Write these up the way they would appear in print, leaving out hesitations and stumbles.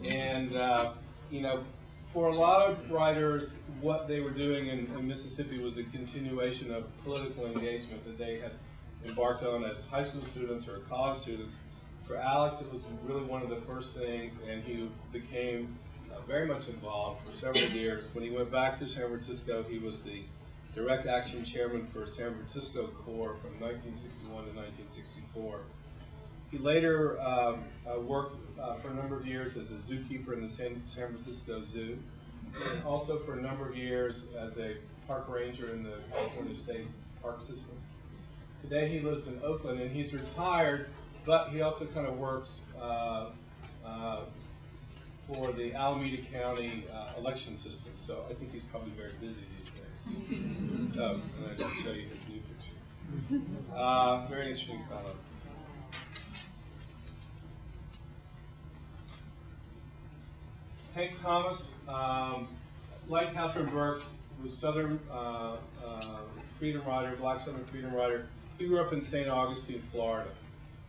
And you know, for a lot of writers, what they were doing in Mississippi was a continuation of political engagement that they had embarked on as high school students or college students. For Alex, it was really one of the first things, and he became very much involved for several years. When he went back to San Francisco, he was the direct action chairman for San Francisco Corps from 1961 to 1964. He later worked for a number of years as a zookeeper in the San Francisco Zoo, and also for a number of years as a park ranger in the California State Park System. Today he lives in Oakland, and he's retired, but he also kind of works for the Alameda County election system. So I think he's probably very busy these days. Oh, and I can show you his new picture. Very interesting fellow. Hank Thomas, like Catherine Burks, was Southern freedom rider, black Southern freedom rider. He grew up in St. Augustine, Florida.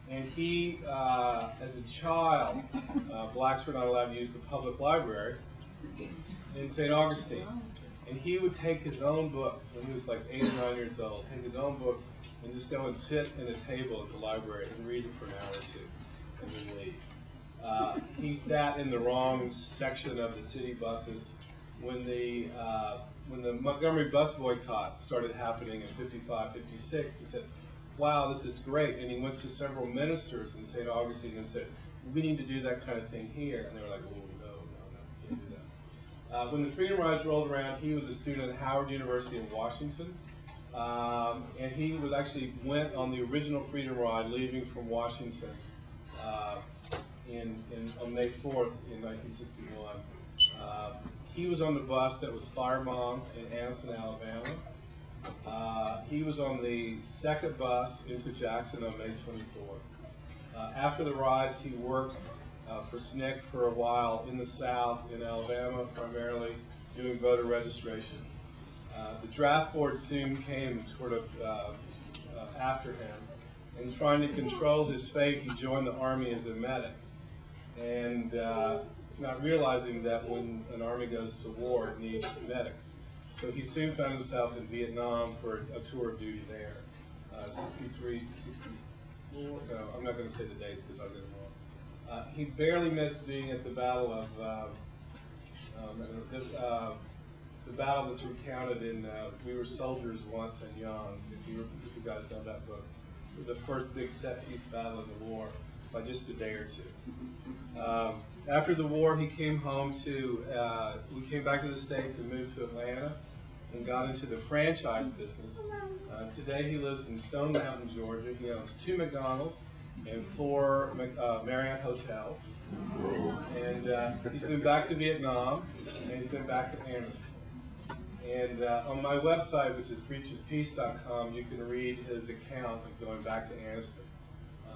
And he, as a child, blacks were not allowed to use the public library in St. Augustine. And he would take his own books, when he was like 8 or 9 years old, take his own books and just go and sit at a table at the library and read it for an hour or two, and then leave. He sat in the wrong section of the city buses when the Montgomery bus boycott started happening in 55, 56. He said, wow, this is great. And he went to several ministers in St. Augustine and said, we need to do that kind of thing here. And they were like, oh, no, you can't do that. When the Freedom Rides rolled around, he was a student at Howard University in Washington. And he was actually went on the original Freedom Ride leaving from Washington on May 4th in 1961. He was on the bus that was firebombed in Anniston, Alabama. He was on the second bus into Jackson on May 24th. After the rides, he worked for SNCC for a while in the South, in Alabama primarily, doing voter registration. The draft board soon came sort of after him, and trying to control his fate, he joined the Army as a medic. And not realizing that when an army goes to war, it needs medics. So he soon found himself in Vietnam for a tour of duty there. 63, 64, no, I'm not going to say the dates because I'll get them wrong. He barely missed being at the battle of, the battle that's recounted in We Were Soldiers Once and Young, if you guys know that book. The first big set-piece battle of the war, by just a day or two. After the war, he came home to, we came back to the States and moved to Atlanta and got into the franchise business. Today he lives in Stone Mountain, Georgia. He owns 2 McDonald's and 4 Marriott hotels. And he's been back to Vietnam, and he's been back to Anniston. And on my website, which is breachofpeace.com, you can read his account of going back to Anniston.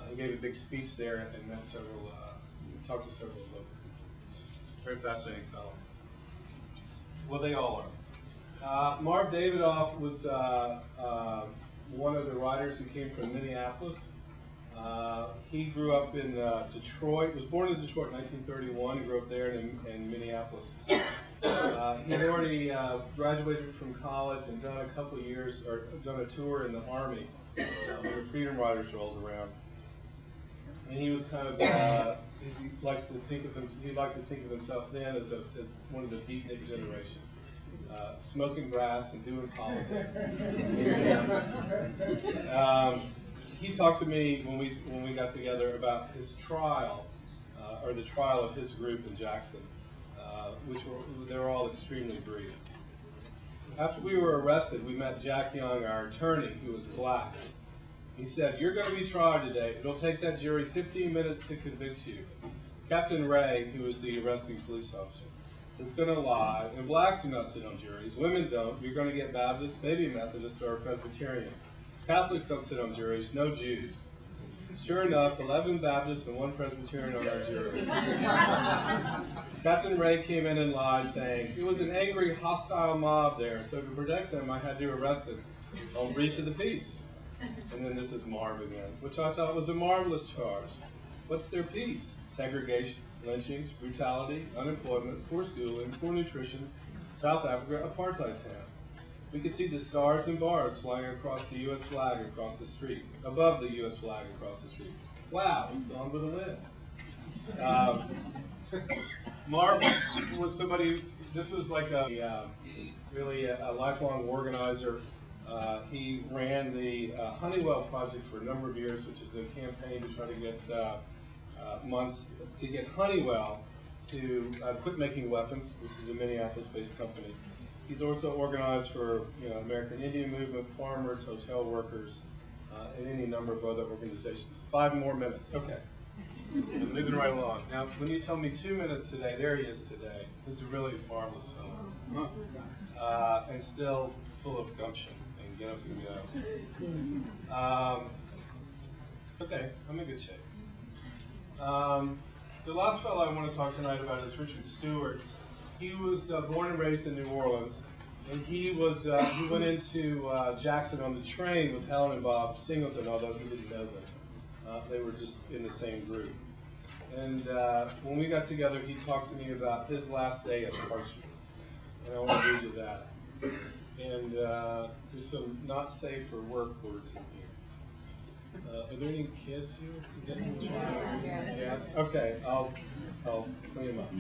He gave a big speech there and met several, talked to several folks. Very fascinating fellow. Well, they all are. Marc Davidoff was one of the writers who came from Minneapolis. He grew up in Detroit, was born in Detroit in 1931, and grew up there in Minneapolis. He had already graduated from college and done a couple of years, or done a tour in the Army when the Freedom Riders rolled around. And he was kind of, he likes to think of himself then as one of the beatnik generation, smoking grass and doing politics. He talked to me when we got together about his trial, or the trial of his group in Jackson, they were all extremely brief. After we were arrested, we met Jack Young, our attorney, who was black. He said, "You're going to be tried today. It'll take that jury 15 minutes to convict you. Captain Ray, who was the arresting police officer, is going to lie, and blacks do not sit on juries. Women don't. You're going to get Baptist, maybe Methodist, or Presbyterian. Catholics don't sit on juries, no Jews." Sure enough, 11 Baptists and 1 Presbyterian on our jury. Captain Ray came in and lied, saying, "It was an angry, hostile mob there, so to protect them, I had to arrest them on breach of the peace." And then this is Marv again, which I thought was a marvelous charge. What's their peace? Segregation. lynchings, brutality, unemployment, poor schooling, poor nutrition, South Africa, apartheid town. We could see the stars and bars flying across the U.S. flag across the street, above the U.S. flag across the street. Wow, it's gone with the wind. Marc was somebody, this was like really a lifelong organizer. He ran the Honeywell project for a number of years, which is the campaign to try to get Honeywell to quit making weapons, which is a Minneapolis-based company. He's also organized for American Indian Movement, farmers, hotel workers, and any number of other organizations. 5 more minutes. Okay. I'm moving right along. Now, when you tell me 2 minutes today, there he is today. This is a really marvelous fellow. And still full of gumption and get up and go. Okay, I'm in good shape. The last fellow I want to talk tonight about is Richard Stewart. He was born and raised in New Orleans, and he went into Jackson on the train with Helen and Bob Singleton, although he didn't know them. They were just in the same group. And when we got together, he talked to me about his last day at Parchment. And I want to read you that. And there's some not safe for work words in here. Are there any kids here? Yes? Okay, I'll clean them up.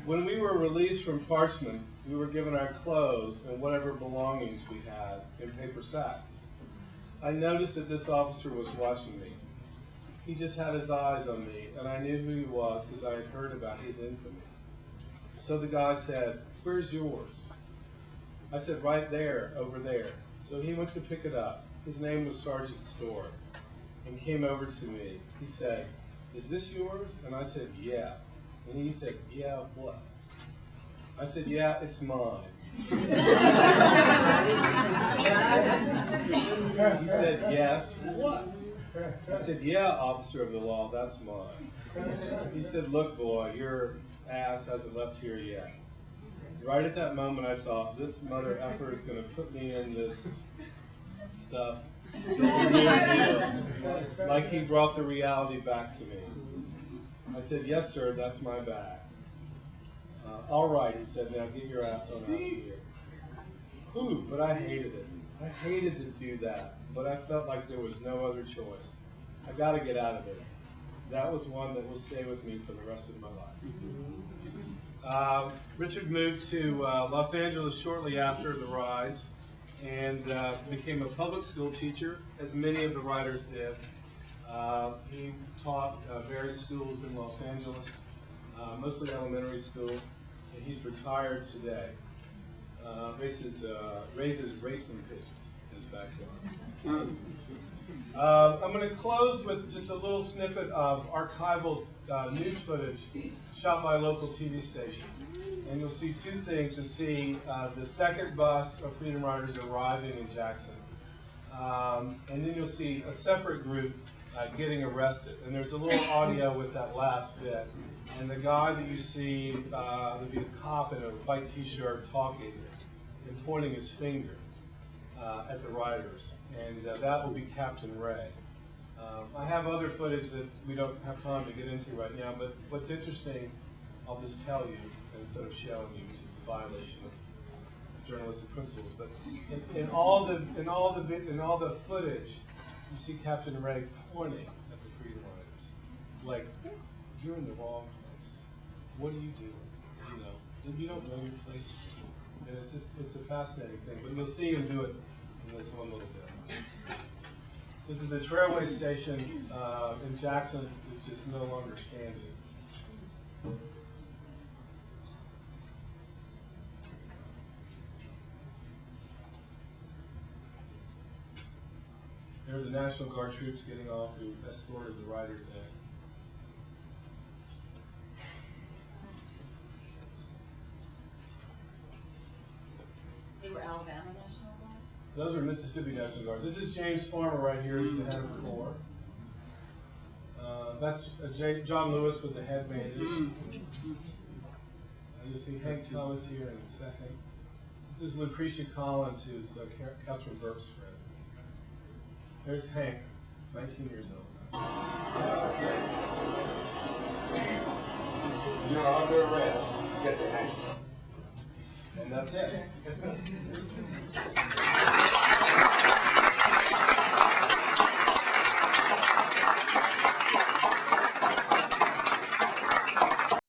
When we were released from Parchment, we were given our clothes and whatever belongings we had in paper sacks. I noticed that this officer was watching me. He just had his eyes on me, and I knew who he was because I had heard about his infamy. So the guy said, "Where's yours?" I said, "Right there, over there." So he went to pick it up. His name was Sergeant Stewart, and came over to me. He said, "Is this yours?" And I said, "Yeah." And he said, "Yeah, what?" I said, "Yeah, it's mine." He said, "Yes, what?" I said, "Yeah, officer of the law, that's mine." He said, "Look, boy, your ass hasn't left here yet." Right at that moment, I thought, this mother effer is going to put me in this stuff. Like he brought the reality back to me. I said, "Yes, sir, that's my bag." "All right," he said, "now get your ass on out of here." Ooh, but I hated it. I hated to do that, but I felt like there was no other choice. I got to get out of it. That was one that will stay with me for the rest of my life. Richard moved to Los Angeles shortly after the rise and became a public school teacher, as many of the writers did. He taught various schools in Los Angeles, mostly elementary school, and he's retired today. Raises racing pigeons in his backyard. I'm going to close with just a little snippet of archival news footage shot by a local TV station. And you'll see 2 things. You'll see the second bus of Freedom Riders arriving in Jackson. And then you'll see a separate group getting arrested. And there's a little audio with that last bit. And the guy that you see, there'll be a cop in a white t-shirt talking and pointing his finger at the riders. And that will be Captain Ray. I have other footage that we don't have time to get into right now, but what's interesting, I'll just tell you instead of showing you, which is a violation of journalistic principles. But in all the footage, you see Captain Ray pointing at the Freedom Riders, like, "You're in the wrong place. What are you doing? You don't know your place." And it's a fascinating thing. But you'll see him do it in this one little bit. This is the Trailway Station in Jackson, which is no longer standing. There are the National Guard troops getting off who escorted the riders in. They were Alabama National Guard? Those are Mississippi National Guard. This is James Farmer right here. He's the head of the Corps. That's John Lewis with the head bandage. You'll see Hank Thomas here in a second. This is Lucretia Collins, who's Catherine Burke's friend. There's Hank, 19 years old. You're under arrest. Get the hang. And that's it.